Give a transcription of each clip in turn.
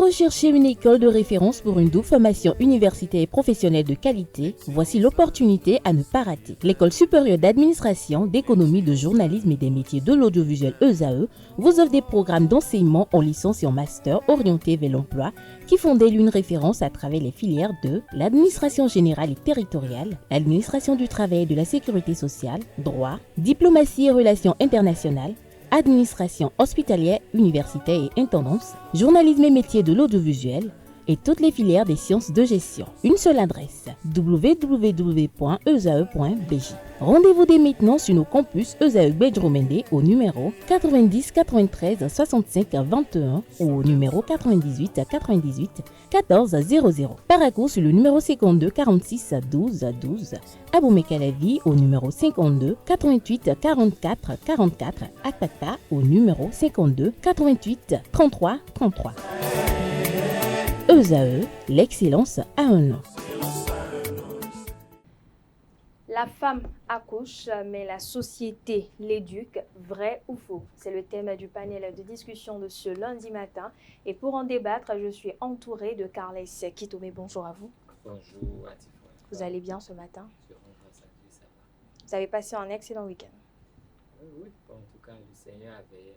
recherchez une école de référence pour une double formation universitaire et professionnelle de qualité? Voici l'opportunité à ne pas rater. L'École supérieure d'administration, d'économie, de journalisme et des métiers de l'audiovisuel ESAE vous offre des programmes d'enseignement en licence et en master orientés vers l'emploi qui font d'elle une référence à travers les filières de l'administration générale et territoriale, l'administration du travail et de la sécurité sociale, droit, diplomatie et relations internationales, administration hospitalière, universitaire et intendance, journalisme et métiers de l'audiovisuel et toutes les filières des sciences de gestion. Une seule adresse, www.esae.bj. Rendez-vous dès maintenant sur nos campus ESAE Bedjromende au numéro 90 93 65 21 ou au numéro 98 98 14 00. Paracourt sur le numéro 52 46 12 12. Aboumé-Calavi au numéro 52 88 44 44. Akpaka au numéro 52 88 33 33. ESAE, l'excellence a un nom. La femme accouche, mais la société l'éduque, vrai ou faux? C'est le thème du panel de discussion de ce lundi matin. Et pour en débattre, je suis entourée de Carles Kitome. Bonjour à vous. Bonjour, Atifa. Vous allez bien ce matin? Je rends grâce à Dieu, ça va. Vous avez passé un excellent week-end? Oui, en tout cas, le Seigneur a veillé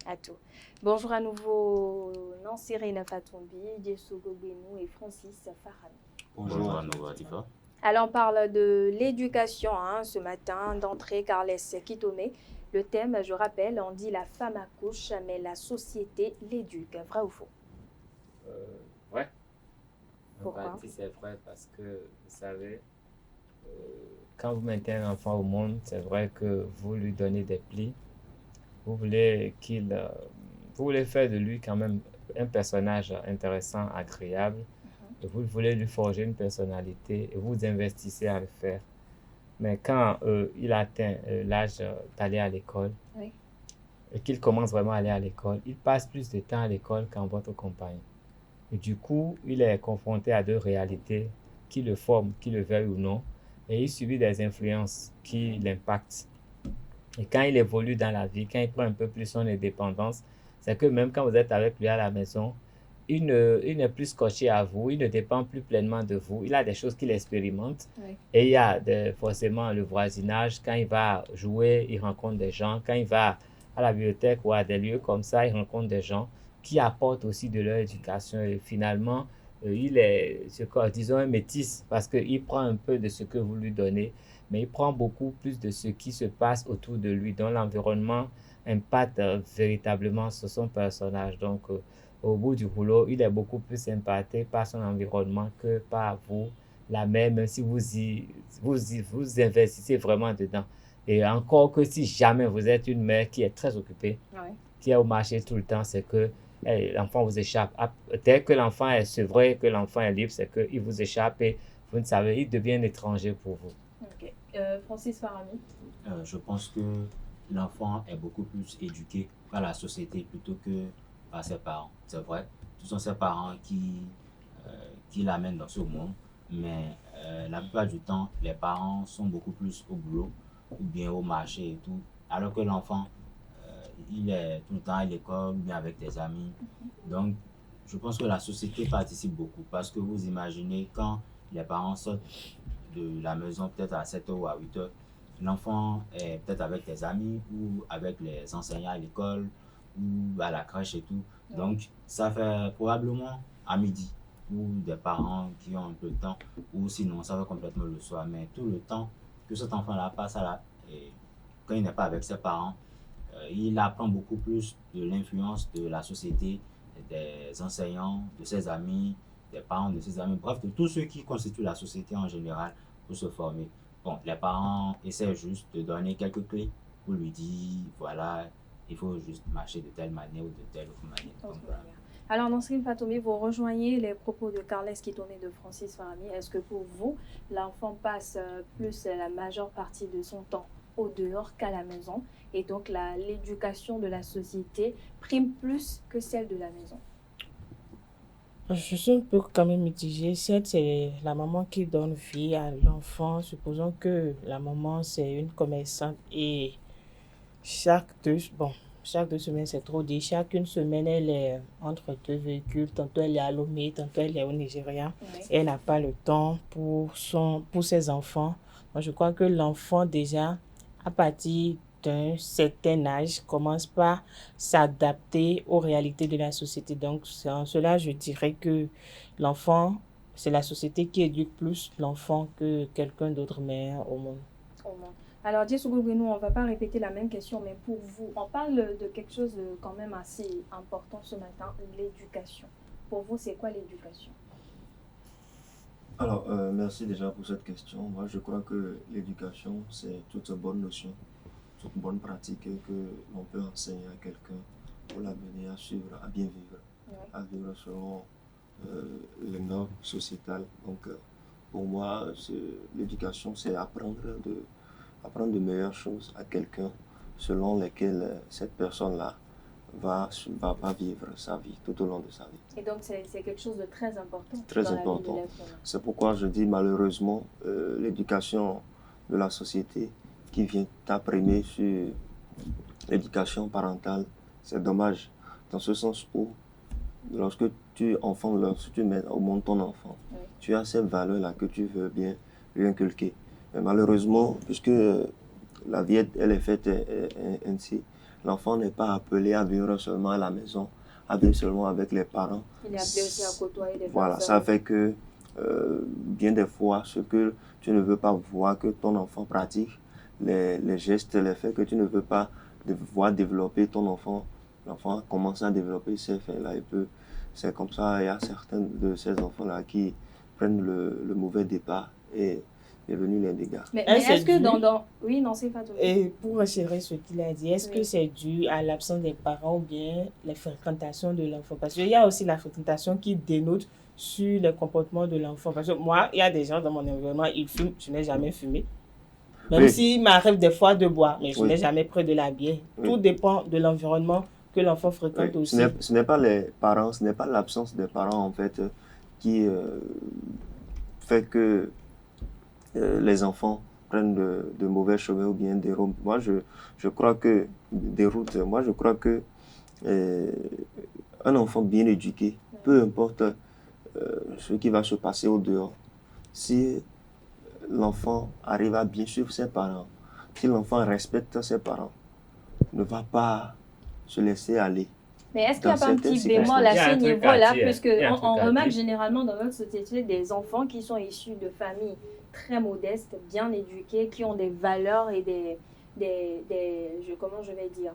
à tout. Bonjour à nouveau Nansirine Fatombi, Diesogo Benou et Francis Farami. Bonjour à nouveau, Atifa. Alors, on parle de l'éducation ce matin, d'entrée, Carles Kitome. Le thème, je rappelle, on dit la femme accouche, mais la société l'éduque. Vrai ou faux? Ouais. Pourquoi? En partie, c'est vrai parce que, vous savez, quand vous mettez un enfant au monde, c'est vrai que vous lui donnez des plis. Vous voulez vous voulez faire de lui quand même un personnage intéressant, agréable. Et vous voulez lui forger une personnalité et vous investissez à le faire. Mais quand il atteint l'âge d'aller à l'école, oui, et qu'il commence vraiment à aller à l'école, il passe plus de temps à l'école qu'en votre compagnie. Et du coup, il est confronté à deux réalités qui le forment, qui le veuillent ou non, et il subit des influences qui l'impactent. Et quand il évolue dans la vie, quand il prend un peu plus son indépendance, c'est que même quand vous êtes avec lui à la maison, il n'est plus scotché à vous, il ne dépend plus pleinement de vous. Il a des choses qu'il expérimente. oui. Et il y a forcément le voisinage. Quand il va jouer, il rencontre des gens. Quand il va à la bibliothèque ou à des lieux comme ça, il rencontre des gens qui apportent aussi de leur éducation. Et finalement, il est, disons, un métis parce qu'il prend un peu de ce que vous lui donnez, mais il prend beaucoup plus de ce qui se passe autour de lui, dont l'environnement impacte véritablement sur son personnage. Donc, au bout du rouleau, il est beaucoup plus impacté par son environnement que par vous, la mère, même si vous investissez vraiment dedans. Et encore que si jamais vous êtes une mère qui est très occupée, Oui. qui est au marché tout le temps, c'est que l'enfant vous échappe. Dès que l'enfant est sevré, que l'enfant est libre, c'est qu'il vous échappe et vous ne savez, il devient un étranger pour vous. Ok. Francis Farami? Je pense que l'enfant est beaucoup plus éduqué par la société plutôt que par ses parents. C'est vrai, ce sont ses parents qui l'amènent dans ce monde, mais la plupart du temps, les parents sont beaucoup plus au boulot ou bien au marché et tout, alors que l'enfant, il est tout le temps à l'école ou bien avec des amis. Donc, je pense que la société participe beaucoup parce que vous imaginez quand les parents sortent de la maison peut-être à 7h ou à 8h, l'enfant est peut-être avec des amis ou avec les enseignants à l'école ou à la crèche et tout. Donc, ça fait probablement à midi ou des parents qui ont un peu de temps ou sinon ça fait complètement le soir. Mais tout le temps que cet enfant-là passe et quand il n'est pas avec ses parents, il apprend beaucoup plus de l'influence de la société, des enseignants, de ses amis, des parents de ses amis, bref, de tous ceux qui constituent la société en général pour se former. Bon, les parents essaient juste de donner quelques clés pour lui dire, voilà, il faut juste marcher de telle manière ou de telle autre manière. Donc, voilà. Alors, Nansirine Fatombi, vous rejoignez les propos de Carles Kitome et de Francis Farami. Est-ce que pour vous, l'enfant passe plus la majeure partie de son temps au dehors qu'à la maison et donc l'éducation de la société prime plus que celle de la maison? Je suis un peu quand même mitigée. Certes, c'est la maman qui donne vie à l'enfant. Supposons que la maman, c'est une commerçante et chaque deux, bon, chaque 2 semaines, c'est trop dit. Chaque une semaine, elle est entre deux véhicules. Tantôt, elle est à Lomé, tantôt, elle est au Nigeria. Oui. Et elle n'a pas le temps pour ses enfants. Moi, je crois que l'enfant, déjà, à partir d'un certain âge, commence par s'adapter aux réalités de la société. Donc, c'est en cela, je dirais que l'enfant, c'est la société qui éduque plus l'enfant que quelqu'un d'autre met au monde. Au monde. Alors, Diesougou Bruno, on ne va pas répéter la même question, mais pour vous, on parle de quelque chose de quand même assez important ce matin, l'éducation. Pour vous, c'est quoi l'éducation? Alors, merci déjà pour cette question. Moi, je crois que l'éducation, c'est toute bonne notion, toute bonne pratique que l'on peut enseigner à quelqu'un pour l'amener à suivre, à bien vivre, Oui. à vivre selon les normes sociétales. Donc, pour moi, l'éducation, c'est apprendre de meilleures choses à quelqu'un selon lesquelles cette personne-là va vivre sa vie tout au long de sa vie. Et donc, c'est quelque chose de très important Très dans important. la vie de l'être humain. C'est pourquoi je dis malheureusement, l'éducation de la société qui vient t'apprimer sur l'éducation parentale, c'est dommage. Dans ce sens où, lorsque tu mets au monde ton enfant, Oui. tu as ces valeurs-là que tu veux bien lui inculquer. Mais malheureusement, puisque la vie elle est faite ainsi, l'enfant n'est pas appelé à vivre seulement à la maison, à vivre seulement avec les parents. Il est appelé aussi à côtoyer des Voilà, personnes. ça fait que bien des fois, ce que tu ne veux pas voir que ton enfant pratique, les gestes, les faits que tu ne veux pas voir développer ton enfant, l'enfant commence à développer ces faits-là. C'est comme ça, il y a certains de ces enfants-là qui prennent le mauvais départ et est venu les dégâts. Mais c'est est-ce que dû- Oui, non, c'est pas tout. Et pour assurer ce qu'il a dit, est-ce Oui. que c'est dû à l'absence des parents ou bien la fréquentation de l'enfant? Parce qu'il y a aussi la fréquentation qui dénote sur le comportement de l'enfant. Parce que moi, il y a des gens dans mon environnement, ils fument, je n'ai jamais fumé. Même Oui. s'il m'arrive des fois de boire, mais je Oui. n'ai jamais pris de la bière. Oui. Tout dépend de l'environnement que l'enfant fréquente Oui, aussi. ce n'est pas les parents, ce n'est pas l'absence des parents en fait qui fait que les enfants prennent de mauvais chemins ou bien des routes. Moi, je crois que un enfant bien éduqué, peu importe ce qui va se passer au dehors, si l'enfant arrive à bien suivre ses parents, si l'enfant respecte ses parents, ne va pas se laisser aller. Mais est-ce qu'il n'y a Dans pas un certaines petit bémol Il y à a un ce truc à niveau-là? dire. Puisque Il y a un on truc à remarque dire. généralement dans notre société des enfants qui sont issus de familles très modestes, bien éduqués, qui ont des valeurs et comment je vais dire,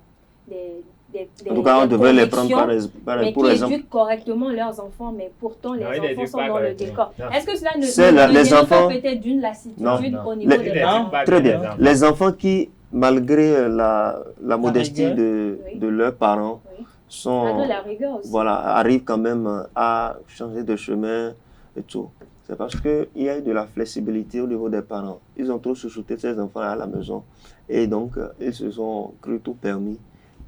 En tout cas, on des devrait les prendre convictions, mais pour qui exemple. éduquent correctement leurs enfants, mais pourtant les Non, ils enfants l'éduquent sont pas dans le correctement. décor. Non. Est-ce que cela C'est ne les vient pas enfants- peut-être d'une lassitude Non. au niveau Les- des Il parents? l'éduque pas Très bien, bien. les enfants. Les enfants qui, malgré la modestie rigueur. Oui. de leurs parents, Oui. sont, Malgré la rigueur aussi. voilà, arrivent quand même à changer de chemin et tout. C'est parce qu'il y a eu de la flexibilité au niveau des parents. Ils ont trop chouchouté ces enfants à la maison. Et donc, ils se sont cru tout permis.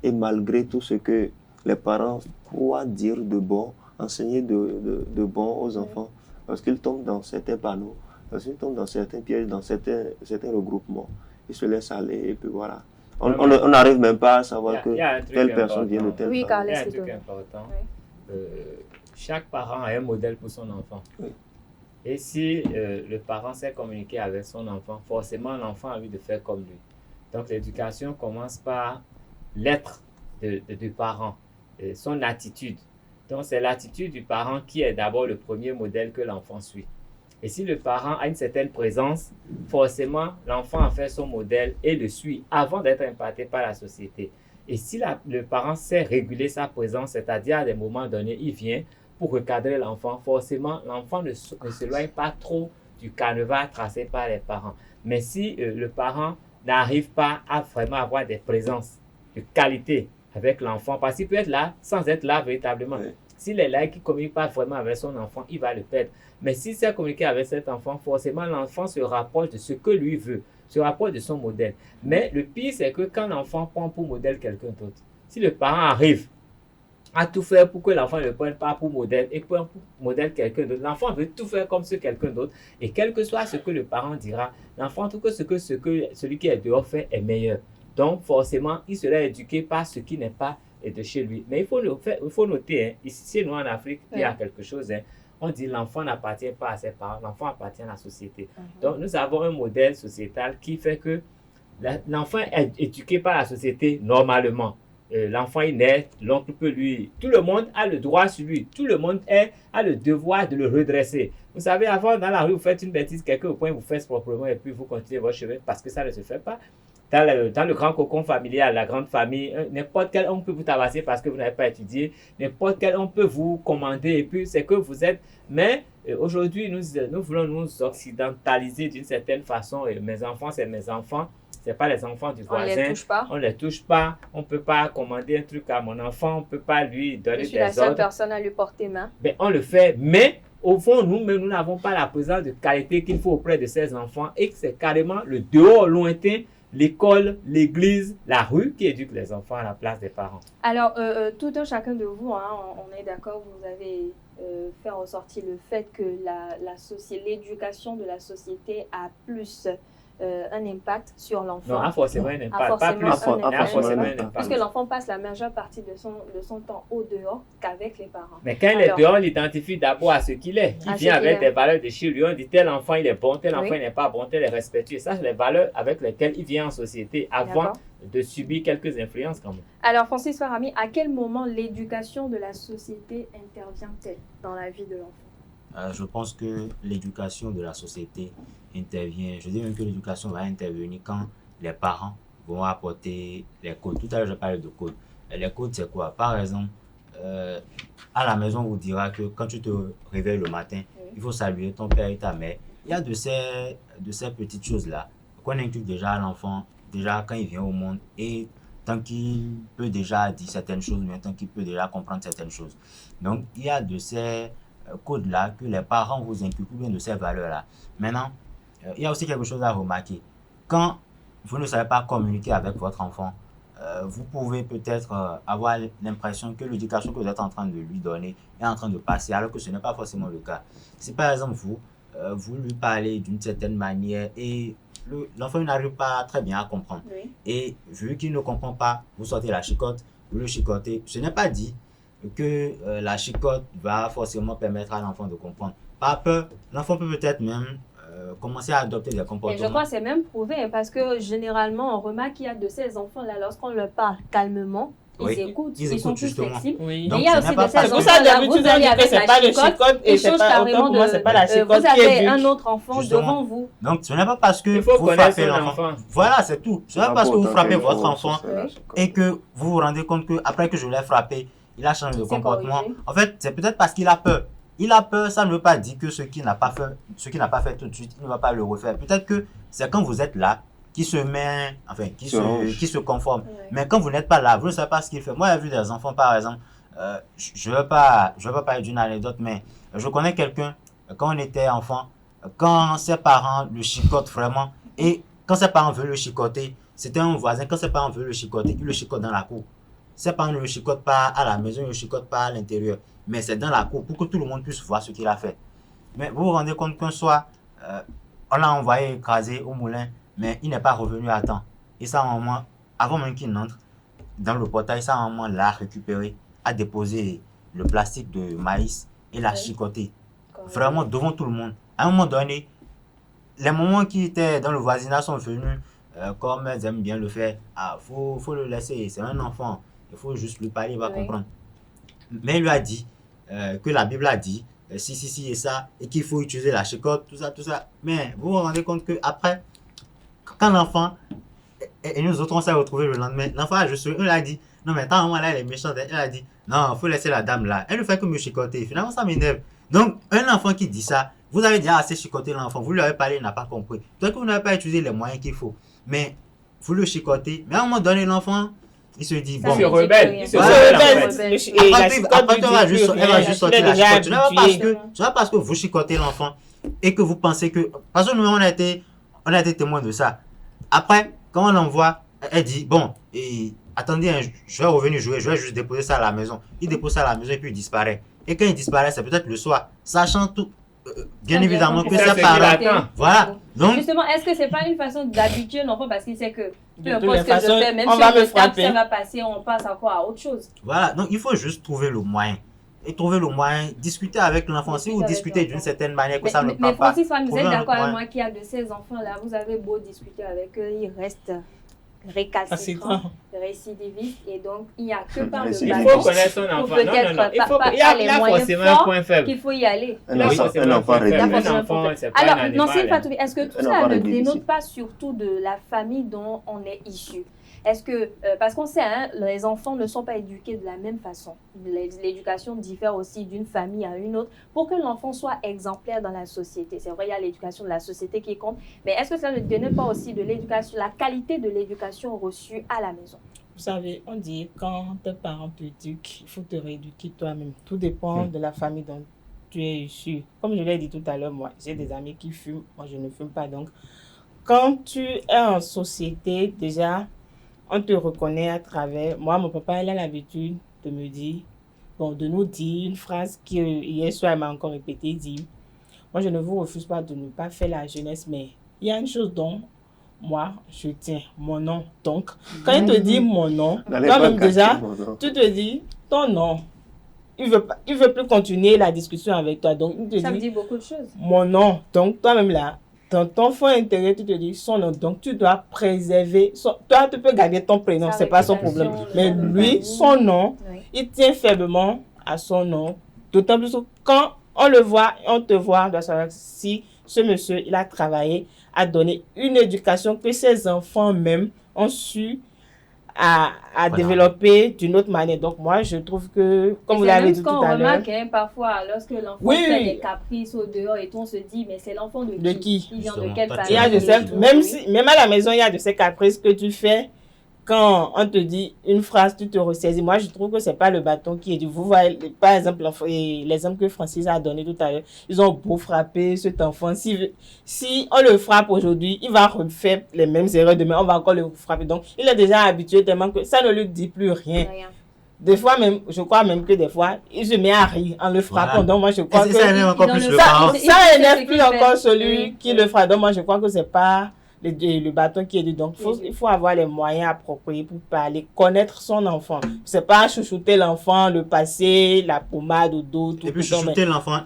Et malgré tout ce que les parents croient dire de bon, enseigner de bon aux enfants, parce qu'ils tombent dans certains panneaux, parce qu'ils tombent dans certains pièges, dans certains regroupements, ils se laissent aller et puis voilà. On n'arrive même pas à savoir que Il y a un truc telle personne vient de important. telle Oui, famille. Carl. Il y a un Laisse-le truc donner. important. Oui. Chaque parent a un modèle pour son enfant. Oui. Et si le parent sait communiquer avec son enfant, forcément l'enfant a envie de faire comme lui. Donc l'éducation commence par l'être du parent, son attitude. Donc c'est l'attitude du parent qui est d'abord le premier modèle que l'enfant suit. Et si le parent a une certaine présence, forcément l'enfant en fait son modèle et le suit avant d'être impacté par la société. Et si le parent sait réguler sa présence, c'est-à-dire à des moments donnés, il vient pour recadrer l'enfant, forcément l'enfant ne s'éloigne pas trop du canevas tracé par les parents. Mais si le parent n'arrive pas à vraiment avoir des présences de qualité avec l'enfant, parce qu'il peut être là sans être là véritablement. Oui. S'il est là et qu'il ne communique pas vraiment avec son enfant, il va le perdre. Mais s'il sait communiquer avec cet enfant, forcément l'enfant se rapproche de ce que lui veut, se rapproche de son modèle. Mais le pire, c'est que quand l'enfant prend pour modèle quelqu'un d'autre, si le parent arrive à tout faire pour que l'enfant ne le prenne pas pour modèle et prenne pour modèle quelqu'un d'autre, l'enfant veut tout faire comme ce quelqu'un d'autre, et quel que soit ce que le parent dira, l'enfant trouve que ce que celui qui est dehors fait est meilleur. Donc, forcément, il sera éduqué par ce qui n'est pas de chez lui. Mais il faut noter, hein, ici, nous en Afrique, il y a quelque chose. Hein, on dit l'enfant n'appartient pas à ses parents, l'enfant appartient à la société. Donc, nous avons un modèle sociétal qui fait que l'enfant est éduqué par la société normalement. L'enfant il naît, l'oncle peut lui... Tout le monde a le droit sur lui. Tout le monde a le devoir de le redresser. Vous savez, avant, dans la rue, vous faites une bêtise, quelqu'un au point, vous faites proprement et puis vous continuez votre chemin parce que ça ne se fait pas. Dans le grand cocon familial, la grande famille, n'importe quel homme peut vous tabasser parce que vous n'avez pas étudié. N'importe quel homme peut vous commander et puis c'est que vous êtes... Mais aujourd'hui, nous voulons nous occidentaliser d'une certaine façon. Et mes enfants, c'est mes enfants. Ce n'est pas les enfants du voisin. On ne les touche pas. On ne peut pas commander un truc à mon enfant. On ne peut pas lui donner des ordres. Je suis la seule personne à lui porter main. Ben, on le fait, mais au fond, nous n'avons pas la présence de qualité qu'il faut auprès de ces enfants et que c'est carrément le dehors lointain, l'école, l'église, la rue qui éduque les enfants à la place des parents. Alors, tout un chacun de vous, hein, on est d'accord, vous avez fait ressortir le fait que l'éducation de la société a plus un impact sur l'enfant. Non, a forcément un impact, pas plus. A forcément un impact. Puisque l'enfant passe la majeure partie de son temps au dehors qu'avec les parents. Mais quand il est dehors, on l'identifie d'abord à ce qu'il est. Il vient avec des valeurs de chez lui. On dit tel enfant il est bon, tel enfant il n'est pas bon, tel est respectueux. Ça, c'est les valeurs avec lesquelles il vient en société avant de subir quelques influences quand même. Alors, Francis Farami, à quel moment l'éducation de la société intervient-elle dans la vie de l'enfant? Je pense que l'éducation de la société intervient, je dis même que l'éducation va intervenir quand les parents vont apporter les codes. Tout à l'heure, je parlais de codes. Et les codes, c'est quoi? Par exemple, à la maison, on vous dira que quand tu te réveilles le matin, il faut saluer ton père et ta mère. Il y a de ces petites choses-là qu'on inculque déjà à l'enfant, déjà quand il vient au monde, et tant qu'il peut déjà dire certaines choses, mais tant qu'il peut déjà comprendre certaines choses. Donc, il y a de ces codes-là que les parents vous inculquent, ou bien de ces valeurs-là. Maintenant, il y a aussi quelque chose à remarquer. Quand vous ne savez pas communiquer avec votre enfant, vous pouvez peut-être avoir l'impression que l'éducation que vous êtes en train de lui donner est en train de passer, alors que ce n'est pas forcément le cas. Si par exemple vous lui parlez d'une certaine manière et l'enfant n'arrive pas très bien à comprendre, et vu qu'il ne comprend pas, vous sortez la chicotte, vous le chicotez, ce n'est pas dit que la chicotte va forcément permettre à l'enfant de comprendre. Pas peur, l'enfant peut peut-être même commencer à adopter des comportements. Et je crois que c'est même prouvé, hein, parce que généralement, on remarque qu'il y a de ces enfants-là, lorsqu'on leur parle calmement, ils écoutent, ils sont plus flexibles. Oui. Donc, il y a aussi de ces enfants-là, vous allez avec la chicotte et c'est pas autant pour moi, c'est pas la chicotte vous avez un autre enfant devant vous. Donc, ce n'est pas parce que vous frappez l'enfant. Voilà, c'est tout. Ce n'est pas parce que vous frappez votre enfant et que vous vous rendez compte qu'après que je l'ai frappé, il a changé de comportement. En fait, c'est peut-être parce qu'il a peur. Il a peur, ça ne veut pas dire que ce qu'il n'a pas fait tout de suite, il ne va pas le refaire. Peut-être que c'est quand vous êtes là qui se met, enfin, qui se conforme. Mais quand vous n'êtes pas là, vous ne savez pas ce qu'il fait. Moi, j'ai vu des enfants, par exemple, je ne veux pas parler d'une anecdote, mais je connais quelqu'un, quand on était enfant, quand ses parents le chicotent vraiment, et quand ses parents veulent le chicoter, c'était un voisin, quand ses parents veulent le chicoter, il le chicote dans la cour. Ses parents ne le chicotent pas à la maison, ils ne le chicotent pas à l'intérieur. Mais c'est dans la cour pour que tout le monde puisse voir ce qu'il a fait. Mais vous vous rendez compte qu'un soir, on l'a envoyé écraser au moulin, mais il n'est pas revenu à temps. Et sa maman, avant même qu'il n'entre dans le portail, sa maman l'a récupéré, a déposé le plastique de maïs et l'a chicoté. Vraiment devant tout le monde. À un moment donné, les mamans qui étaient dans le voisinage sont venus, comme elles aiment bien le faire. Ah, faut le laisser, c'est un enfant. Il faut juste lui parler, il va comprendre. Mais il lui a dit que la Bible a dit si et ça, et qu'il faut utiliser la chicotte, tout ça. Mais vous vous rendez compte qu'après, quand l'enfant, et nous autres on s'est retrouvés le lendemain, l'enfant a juste, il a dit, non mais ta maman là elle est méchante, elle a dit, non, il faut laisser la dame là, elle ne fait que me chicoter, finalement ça m'énerve. Donc un enfant qui dit ça, vous avez déjà assez chicoté l'enfant, vous lui avez parlé, il n'a pas compris. Peut-être que vous n'avez pas utilisé les moyens qu'il faut, mais vous le chicotez, mais à un moment donné l'enfant, il se dit, bon, il se rebelle. Après, elle va juste sortir la chicotte. Ce n'est pas parce que vous chicotez l'enfant et que vous pensez que... Parce que nous, on a été témoins de ça. Après, quand on l'envoie, elle dit, bon, attendez, je vais revenir jouer, je vais juste déposer ça à la maison. Il dépose ça à la maison et puis il disparaît. Et quand il disparaît, c'est peut-être le soir. Sachant tout, bien évidemment que c'est ses ce qu'il parents... attend. Voilà. Donc, Justement, est-ce que c'est pas une façon d'habituer l'enfant parce qu'il sait que De peu toutes importe les ce que je façons, fais, même on si va on me me tape, frapper. ça va passer, on passe encore à autre chose. voilà. Donc, il faut juste trouver le moyen. Et trouver le moyen, discuter avec l'enfant. Si vous Discuter avec discutez d'une l'enfant. certaine manière que ça ne Mais prend pas... Francis, vous trouvez êtes un d'accord avec moyen. moi qu'il y a de ces enfants-là, vous avez beau discuter avec eux, ils restent récalcitrants, récidivistes, et donc il n'y a que par le Il Il bâton faut connaître son ou enfant. peut-être Non. Il faut, pas il y a les moyens forcément un forts point faible. qu'il faut y aller. Un enfant réduit. Un enfant, c'est pas un Alors, animal. Nancy Fatoumi, est-ce que tout Un ça enfant ne réduit dénote ici. pas surtout de la famille dont on est issu? Est-ce que, parce qu'on sait, hein, les enfants ne sont pas éduqués de la même façon. L'éducation diffère aussi d'une famille à une autre pour que l'enfant soit exemplaire dans la société. C'est vrai, il y a l'éducation de la société qui compte, mais est-ce que ça ne dénote pas aussi de l'éducation, la qualité de l'éducation reçue à la maison? Vous savez, on dit quand tes parents t'éduquent, il faut te rééduquer toi-même. Tout dépend de la famille dont tu es issu. Comme je l'ai dit tout à l'heure, moi, j'ai des amis qui fument, moi je ne fume pas. Donc, quand tu es en société, déjà, on te reconnaît à travers. Moi, mon papa, il a l'habitude de me dire, de nous dire une phrase que hier soir, il m'a encore répétée. Il dit, moi, je ne vous refuse pas de ne pas faire la jeunesse, mais il y a une chose dont moi, je tiens, mon nom. Donc, quand il te dit mon nom, N'allez toi-même pas déjà, cacher mon nom. tu te dis ton nom. Il veut plus continuer la discussion avec toi. Donc, il te Ça me dit dit beaucoup de choses. mon nom. Donc, toi-même là, dans ton fond intérieur, tu te dis son nom. Donc, tu dois préserver. Toi, tu peux garder ton prénom, Sa c'est pas son réputation, problème. le Mais nom de lui, famille. son nom, Oui. il tient faiblement à son nom. D'autant plus que quand on le voit, on te voit, on doit savoir si ce monsieur, il a travaillé, a donné une éducation que ses enfants même ont su à Voilà. développer d'une autre manière. Donc, moi, je trouve que, comme Et vous c'est l'avez même dit ce tout qu'on à l'heure, remarque hein, parfois lorsque l'enfant Oui, fait oui. des caprices au dehors et tout, on se dit mais c'est l'enfant de De qui? qui? Il vient de Justement, quelle toi, tu il y a famille? de ces, Oui. même à la maison, il y a de ces caprices que tu fais quand on te dit une phrase, tu te ressaisis. Moi, je trouve que c'est pas le bâton qui est du. Vous voyez, par exemple, l'exemple que Francis a donné tout à l'heure, ils ont beau frapper cet enfant. Si on le frappe aujourd'hui, il va refaire les mêmes erreurs demain, on va encore le frapper. Donc, il est déjà habitué tellement que ça ne lui dit plus rien. Rien. Des fois même, je crois même que des fois, il se met à rire en le frappant. Voilà. Donc, moi, je crois Et que ça énerve encore Dans plus le le sac, parent. il ça sait énerve ce plus qu'il encore fait. celui Oui, qui oui. le frappe. Donc, moi, je crois que c'est pas le bâton qui est dit. Donc, il faut avoir les moyens appropriés pour parler, connaître son enfant. C'est pas chouchouter l'enfant, le passer, la pommade au dos, tout Et puis, le temps, mais- chouchouter l'enfant,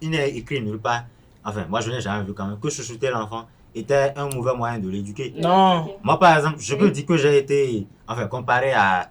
il n'est écrit nulle part. Enfin, moi, je n'ai jamais vu quand même que chouchouter l'enfant était un mauvais moyen de l'éduquer. Non. Ok. Moi, par exemple, je peux Oui. dire que j'ai été, enfin, comparé à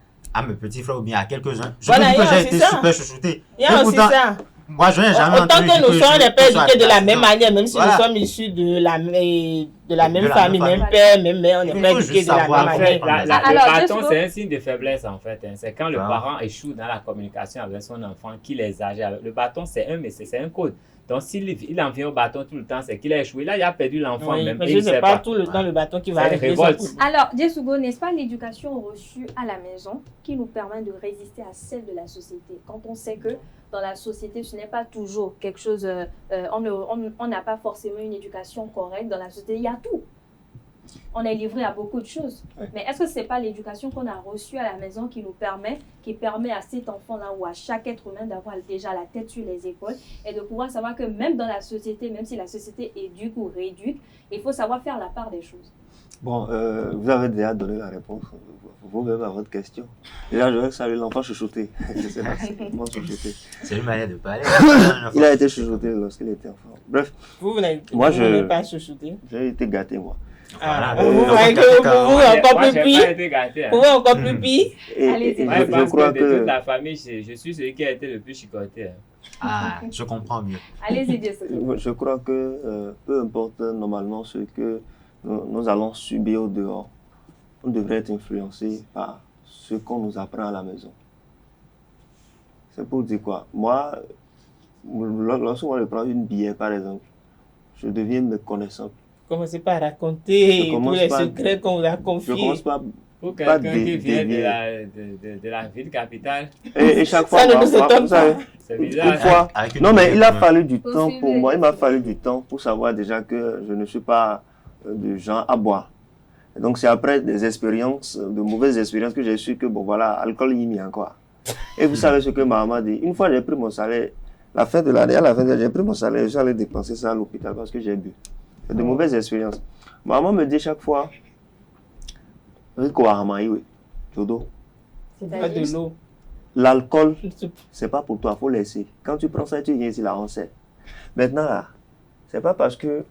mes petits frères ou bien à quelques-uns, je Voilà, peux dire il y que a j'ai aussi été ça. super chouchouté. Il y a Et aussi pourtant, ça. moi, je n'ai jamais Autant entendu que nous dire sommes des pères je sois éduqués de la même accident. manière, même si Voilà. nous sommes issus de la même la famille, même même famille. père, même mère, on Il n'est faut pas juste éduqués de la savoir même En manière. fait, manière. le Alors, bâton, juste c'est un signe de faiblesse, en fait. Hein. C'est quand le Ah. parent échoue dans la communication avec son enfant qu'il exagère. Le bâton, c'est un message, c'est un code. Donc, il en vient au bâton tout le temps, c'est qu'il a échoué. Là, il a perdu l'enfant Oui, même. parce et que il c'est sait pas pas. tout le temps le bâton qui va C'est une régler révolte. son coup. Alors, Diesugo, n'est-ce pas l'éducation reçue à la maison qui nous permet de résister à celle de la société? Quand on sait que dans la société, ce n'est pas toujours quelque chose, on n'a pas forcément une éducation correcte dans la société, il y a tout. On est livré à beaucoup de choses. Ouais. Mais est-ce que ce n'est pas l'éducation qu'on a reçue à la maison qui permet à cet enfant-là ou à chaque être humain d'avoir déjà la tête sur les épaules et de pouvoir savoir que même dans la société, même si la société éduque ou rééduque, il faut savoir faire la part des choses. Bon, vous avez déjà donné la réponse, vous-même à votre question. Déjà, je vais saluer l'enfant chouchouté. Je sais pas si comment chouchouté. C'est une manière de parler. Il a été chouchouté lorsqu'il était enfant. Bref, Vous n'avez Moi, je- pas chouchouté. j'ai été gâté, moi. Ah, Voilà. vous Donc, voyez que quand- pour vous, Moi, encore moi, plus j'ai pire. pas été gâté. Hein. Pour vous, encore plus pire. Et, Allez-y. et Moi, je je pense crois que de toute que... la famille, je suis celui qui a été le plus chicoté. Hein. Ah, je comprends mieux. Allez-y, Diesugo. Je crois que peu importe normalement ce que nous allons subir au dehors, on devrait être influencé par ce qu'on nous apprend à la maison. C'est pour dire quoi? Moi, lorsque moi je prends une bière par exemple, je deviens méconnaissant. Commencez pas à raconter Je tous commence les par- secrets qu'on vous a Je confiés. commence pas. Pour Pas quelqu'un qui vient dévier. de la ville capitale, Et chaque fois, Ça ne moi, nous moi, étonne vous savez, pas. c'est une bizarre. fois, Avec une non, mais il a bière, fallu du Faut temps suivre pour les moi. Il m'a instructions. fallu du temps pour savoir déjà que je ne suis pas de gens à boire. Et donc, c'est après des expériences, de mauvaises expériences, que j'ai su que, bon, voilà, alcool, il y a quoi. Et vous savez ce que ma maman dit. Une fois, j'ai pris mon salaire, la fin de l'année, à la fin de l'année, j'ai pris mon salaire, je suis allé dépenser ça à l'hôpital parce que j'ai bu. C'est de mauvaises expériences. Maman me dit chaque fois, Rico Aramaïwe, Jodo, Pas de l'eau. l'alcool, c'est pas pour toi, faut laisser. Quand tu prends ça, tu viens ici, là, on sait. Maintenant, là, c'est pas parce que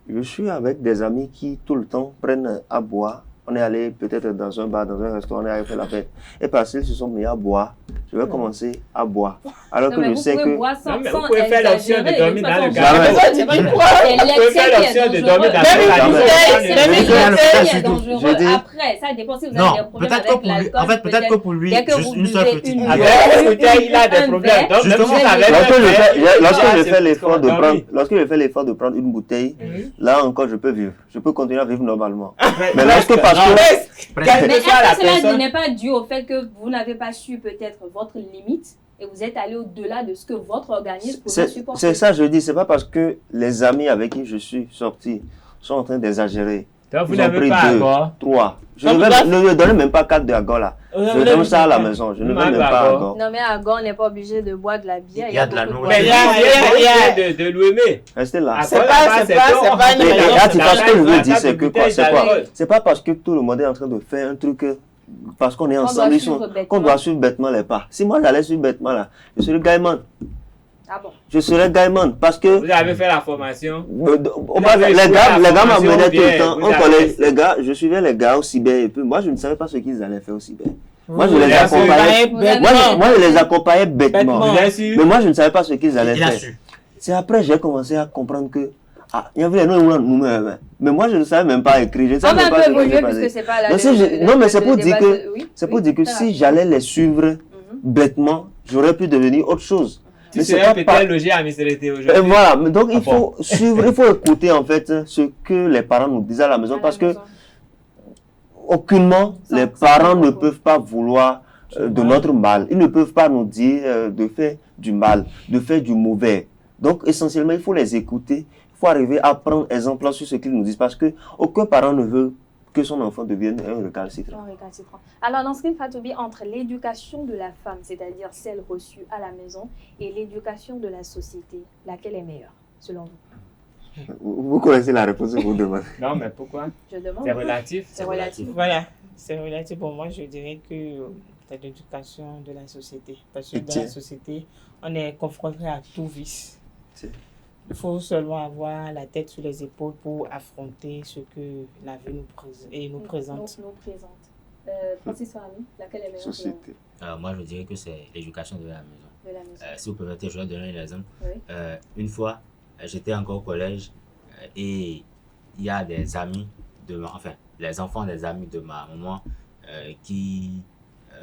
je suis avec des amis qui tout le temps prennent à boire. On est allé peut-être dans un bar, dans un restaurant, on est allé faire la fête. Et parce qu'ils se sont mis à boire, je vais commencer à boire. Alors Non, que mais je vous sais pouvez que... boire sans, Non, mais sans vous pouvez faire l'option de exagérer. dormir dans le toute garage. façon, Jamais. c'est pas une Vous fois. C'est pouvez l'excès faire qui est l'option de dangereux. dormir dans Même le une garage. bouteille, Même l'excès une bouteille, qui est surtout. dangereux. Je dis- Après, ça dépend si vous avez Non, des problèmes peut-être que avec pour lui, l'alcool. en fait, peut-être que pour lui, dès que juste vous une seule buvez petite. une Avec bière, la bouteille, il a des un problèmes. verre, Donc, même Justement, si avec Lorsque un je verre, fais, lorsque là, je c'est fais l'effort de dormir. prendre, lorsque je fais l'effort de prendre une bouteille, là encore je peux vivre. Je peux continuer à vivre normalement. Mais lorsque parce que Quelle Mais que soit la est-ce que cela personne, n'est pas dû au fait que vous n'avez pas su peut-être votre limite et vous êtes allé au-delà de ce que votre organisme pouvait supporter? c'est ça je dis, c'est pas parce que les amis avec qui je suis sorti sont en train d'exagérer. donc vous Ils ont n'avez pris pas deux, encore. 3. Je Non, ne mais bref. me donne même pas 4 de Agor là. Je donne ça à la maison. Je ne veux Mal même pas Agor. Agor. Non, mais à Gand, on n'est pas obligé de boire de la bière. Il y a de la beaucoup Mais il y nourriture. a de l'OME. Restez là. C'est pas une Et raison. là, tu vois, ce que je veux dire, c'est que quoi, c'est quoi? d'alcool. C'est pas parce que tout le monde est en train de faire un truc, parce qu'on est doit ensemble, suivre bêtement. qu'on doit suivre bêtement les pas. Si moi j'allais suivre bêtement là, je serais gaiement. Ah bon? Je serais gaiement parce que Vous avez fait la formation. les gars m'amenaient tout le temps. Vous On avez collait, fait- les gars, je suivais les gars au cyber et puis moi je ne savais pas ce qu'ils allaient faire au cyber. Moi je Vous les avez accompagnais. Vous avez- Moi je les accompagnais bêtement. Bêtement. Bien sûr. Mais moi je ne savais pas ce qu'ils allaient Il a faire. su. C'est après j'ai commencé à comprendre que il y avait les noms, mais moi je ne savais même pas écrire. Je ne On savais va même un pas peu ce qui évoluer s'est puisque passé. c'est pas là. Non, si je- non, mais c'est pour dire que- Oui, C'est pour oui, dire que très si rapidement. j'allais les suivre Mhm. bêtement, j'aurais pu devenir autre chose. Tu Mais c'est serais pas peut-être logé à Miserete Et aujourd'hui. voilà, mais donc Ah il faut suivre, il faut écouter en fait ce que les parents nous disent à la maison À la parce que maison. aucunement Ça- les ça parents va ne pas. peuvent pas vouloir de notre mal. Ils ne peuvent pas nous dire de faire du mal, de faire du mauvais. Donc essentiellement, il faut les écouter. Il faut arriver à prendre exemple sur ce qu'ils nous disent parce que aucun parent ne veut que son enfant devienne un récalcitrant. Non, récalcitrant. Alors, Nansrine Fatoubi, entre l'éducation de la femme, c'est-à-dire celle reçue à la maison, et l'éducation de la société, laquelle est meilleure, selon vous? Vous connaissez la réponse que vous demandez. Non, mais pourquoi? Je demande. C'est relatif. C'est relatif. Voilà, c'est relatif pour moi. Je dirais que c'est l'éducation de la société. Parce que Et dans tiens. la société, on est confronté à tout vice. Tiens. Il faut seulement avoir la tête sur les épaules pour affronter ce que la vie nous présente. Nous présente. Francis Farami, laquelle est meilleure selon Société. Moi, je dirais que c'est l'éducation de la maison. vous, de la maison? Si vous permettez, je vais donner un exemple. Oui. Une fois, j'étais encore au collège et il y a des amis les enfants des amis de ma maman qui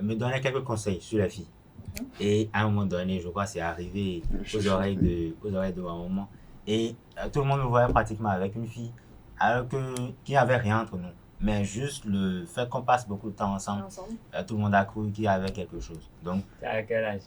me donnaient quelques conseils sur les filles. Et à un moment donné, je crois que c'est arrivé aux oreilles de ma maman. Et tout le monde me voyait pratiquement avec une fille, alors qu'il n'y avait rien entre nous. Mais juste le fait qu'on passe beaucoup de temps ensemble, Ensemble. tout le monde a cru qu'il y avait quelque chose. Donc, C'est à quel âge?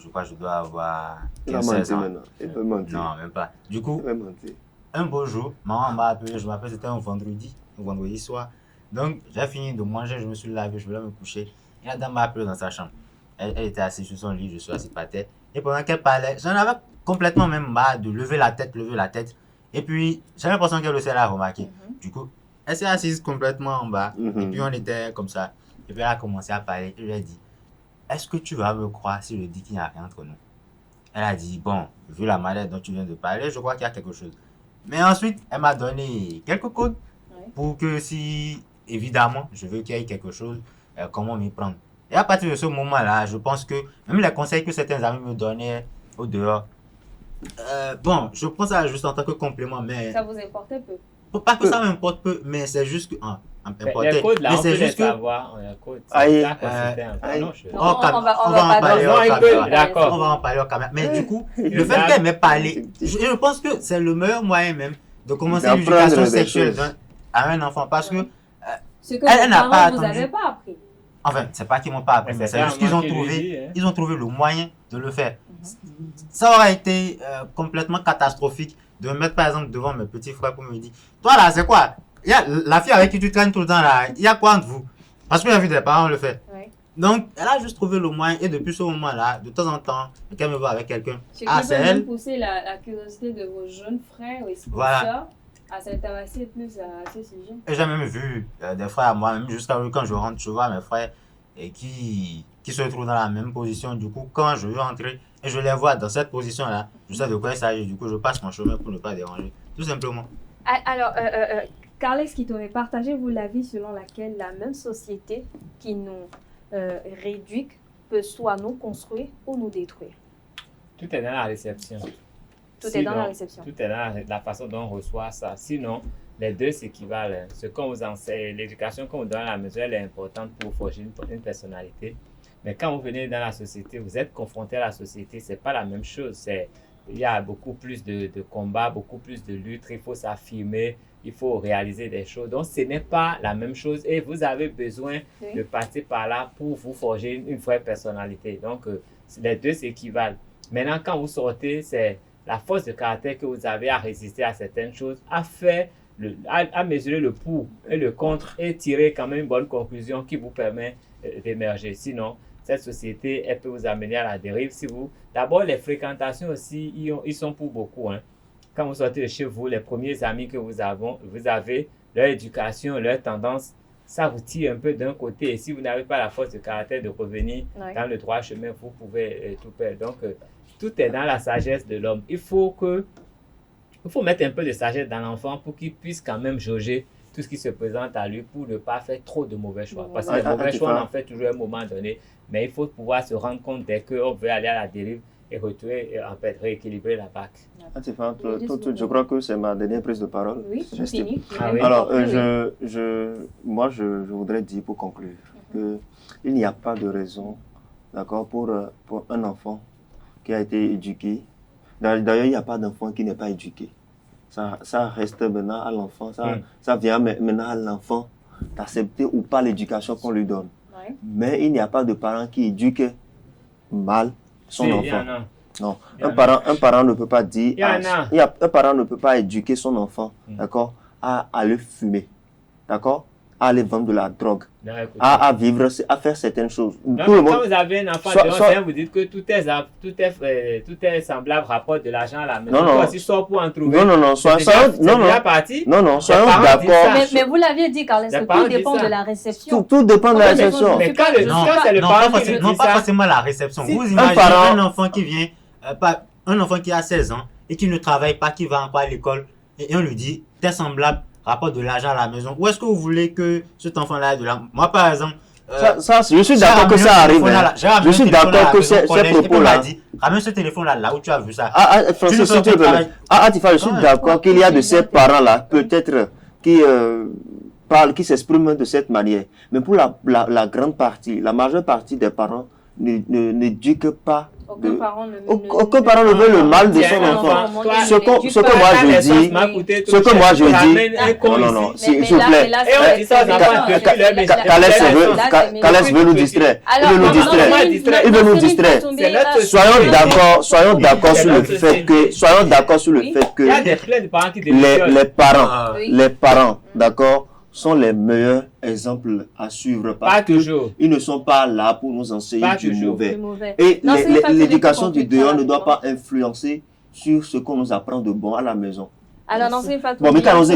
je crois que je dois avoir Il va 15-16 mentir ans. maintenant. Il peut mentir. Non, même pas. Du coup, Il va mentir. un beau jour, maman m'a appelé, je m'appelle, c'était un vendredi soir. Donc, j'ai fini de manger, je me suis lavé, je voulais me coucher. Et la dame m'a appelé dans sa chambre. Elle était assise sur son lit, je suis assis par terre. Et pendant qu'elle parlait, j'en avais complètement même marre de lever la tête. Et puis, j'ai l'impression qu'elle aussi elle a remarqué. Du coup, elle s'est assise complètement en bas. Mhm. Et puis, on était comme ça. Et puis, elle a commencé à parler. Je lui ai dit, est-ce que tu vas me croire si je dis qu'il n'y a rien entre nous? Elle a dit, bon, vu la manière dont tu viens de parler, je crois qu'il y a quelque chose. Mais ensuite, elle m'a donné quelques codes Ouais. pour que si, évidemment, je veux qu'il y ait quelque chose, comment m'y prendre. Et à partir de ce moment-là, je pense que même les conseils que certains amis me donnaient au dehors, bon, je prends ça juste en tant que complément, mais Ça vous importait peu? pas que ça m'importe peu, mais c'est juste que, Les codes là, mais on peut c'est les juste que, savoir. Les codes, Aïe. c'est ça qu'on s'était un peu. Aïe. Non, Non, on va en parler Non, hors il caméra. peut, d'accord. On va en parler au caméra. Mais du coup, le fait qu'elle m'ait parlé, je pense que c'est le meilleur moyen même de commencer D'apprendre l'éducation des sexuelle choses. à un enfant. Parce que, Ce que Elle vos n'a pas parents vous attendu. avez pas appris. enfin, c'est pas qu'ils m'ont pas appris, Mais mais c'est c'est juste qu'ils ont clairement qu'il trouvé, le dit, hein. ils ont trouvé le moyen de le faire. Ça aurait été complètement catastrophique de me mettre par exemple devant mes petits frères pour me dire, toi là, c'est quoi? Il y a la fille avec qui tu traînes tout le temps là, il y a quoi entre vous? Parce que j'ai vu des parents le faire. Ouais. Donc, elle a juste trouvé le moyen et depuis ce moment-là, de temps en temps, quand elle me voit avec quelqu'un, Ce qui ah, peut c'est même elle. pousser la curiosité de vos jeunes frères et Voilà. sœurs à s'intéresser plus à ce sujet. Et j'ai même vu des frères à moi, même jusqu'à quand je rentre, je vois mes frères qui se trouvent dans la même position. Du coup, quand je veux entrer et je les vois dans cette position-là, je sais de quoi il s'agit. Du coup, je passe mon chemin pour ne pas déranger. Tout simplement. Alors, Carles Kitone, partagez-vous l'avis selon laquelle la même société qui nous réduit peut soit nous construire ou nous détruire? Tout est dans la réception. Tout est dans la réception. Tout est dans la façon dont on reçoit ça. Sinon, les deux s'équivalent. Ce qu'on vous enseigne, l'éducation qu'on vous donne à la maison, elle est importante pour forger une personnalité. Mais quand vous venez dans la société, vous êtes confronté à la société, c'est pas la même chose. Il y a beaucoup plus de combats, beaucoup plus de luttes, il faut s'affirmer, il faut réaliser des choses. Donc, ce n'est pas la même chose et vous avez besoin de passer par là pour vous forger une vraie personnalité. Donc, les deux s'équivalent. Maintenant, quand vous sortez, c'est la force de caractère que vous avez à résister à certaines choses, à mesurer le pour et le contre et tirer quand même une bonne conclusion qui vous permet d'émerger. Sinon, cette société, elle peut vous amener à la dérive. D'abord, les fréquentations aussi, ils sont pour beaucoup. Hein. Quand vous sortez de chez vous, les premiers amis que vous avez, leur éducation, leur tendance, ça vous tire un peu d'un côté. Et si vous n'avez pas la force de caractère de revenir dans le droit chemin, vous pouvez tout perdre. Donc, tout est dans la sagesse de l'homme. Il faut mettre un peu de sagesse dans l'enfant pour qu'il puisse quand même jauger tout ce qui se présente à lui pour ne pas faire trop de mauvais choix. Parce que les mauvais choix, on en fait toujours à un moment donné. Mais il faut pouvoir se rendre compte dès qu'on veut aller à la dérive et retrouver, en fait, rééquilibrer la barque. Je crois que c'est ma dernière prise de parole. Oui, fini. Oui. Alors, moi, je voudrais dire pour conclure qu'il n'y a pas de raison, d'accord, pour un enfant qui a été éduqué. D'ailleurs, il n'y a pas d'enfant qui n'est pas éduqué. Ça reste maintenant à l'enfant, ça vient maintenant à l'enfant d'accepter ou pas l'éducation qu'on lui donne. Mais il n'y a pas de parent qui éduque mal son enfant. Non, un parent ne peut pas dire, un parent ne peut pas éduquer son enfant, d'accord, à aller fumer, d'accord, à aller vendre de la drogue, à vivre, à faire certaines choses. Donc, quand vous avez un enfant de 11 ans, vous dites que tout est semblable, rapporte de l'argent à la maison. Non. Si sort pour en trouver. Soyons d'accord. Mais vous l'aviez dit, Carles, tout dépend de la réception. Tout dépend de la réception. Mais quand c'est le parent qui dit ça. Non, pas forcément la réception. Vous imaginez un enfant qui vient, un enfant qui a 16 ans et qui ne travaille pas, qui va encore à l'école, et on lui dit, t'es semblable, rapporte de l'argent à la maison. Où est-ce que vous voulez que cet enfant-là ait de l'argent? Moi, par exemple, je suis d'accord que ça arrive. Je suis d'accord que ces propos-là. Ramène ce téléphone-là, là où tu as vu ça. Francis, s'il te plaît. Tifa, je suis d'accord qu'il y a de ces parents-là, peut-être, qui s'expriment de cette manière. Mais pour la grande partie, la majeure partie des parents n'éduquent pas. Aucun parent ne veut le mal de son enfant. Ce que moi je dis, non, s'il vous plaît, Calès veut nous distraire. Il veut nous distraire. Soyons d'accord sur le fait que les parents, d'accord, sont les meilleurs exemples à suivre. Pas toujours. Ils ne sont pas là pour nous enseigner du mauvais. Et l'éducation du dehors ne doit pas influencer sur ce qu'on nous apprend de bon à la maison. Alors, non, c'est pas tout. Bon, mais quand nous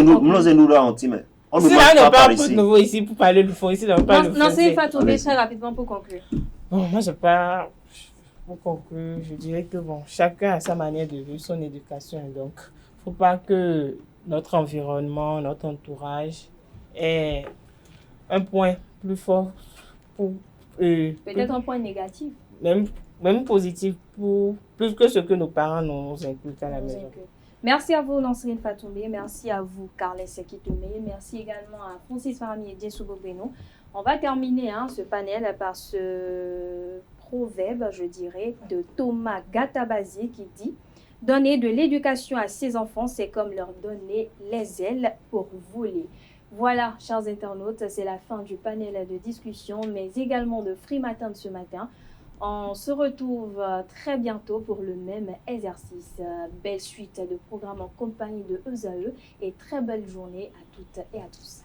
antime. On ne parle pas ici. Nouveau ici pour parler du fond. Ici, on parle du fond. Non, c'est pas tombé très rapidement pour conclure. Bon, moi, je pars. Pour conclure, je dirais que bon, chacun a sa manière de vivre son éducation. Donc, il ne faut pas que notre environnement, notre entourage est un point plus fort pour peut-être un point négatif, même positif pour plus que ce que nos parents nous inculquent à la maison. Merci à vous Nansrine Fatoumé, merci à vous Carles Kitone, merci également à Francis Farami et Djessou Bobeno. On va terminer ce panel par ce proverbe, je dirais, de Thomas Gatabazi qui dit: donner de l'éducation à ses enfants, c'est comme leur donner les ailes pour voler. Voilà, chers internautes, c'est la fin du panel de discussion, mais également de Free Matin de ce matin. On se retrouve très bientôt pour le même exercice. Belle suite de programmes en compagnie de ESAE et très belle journée à toutes et à tous.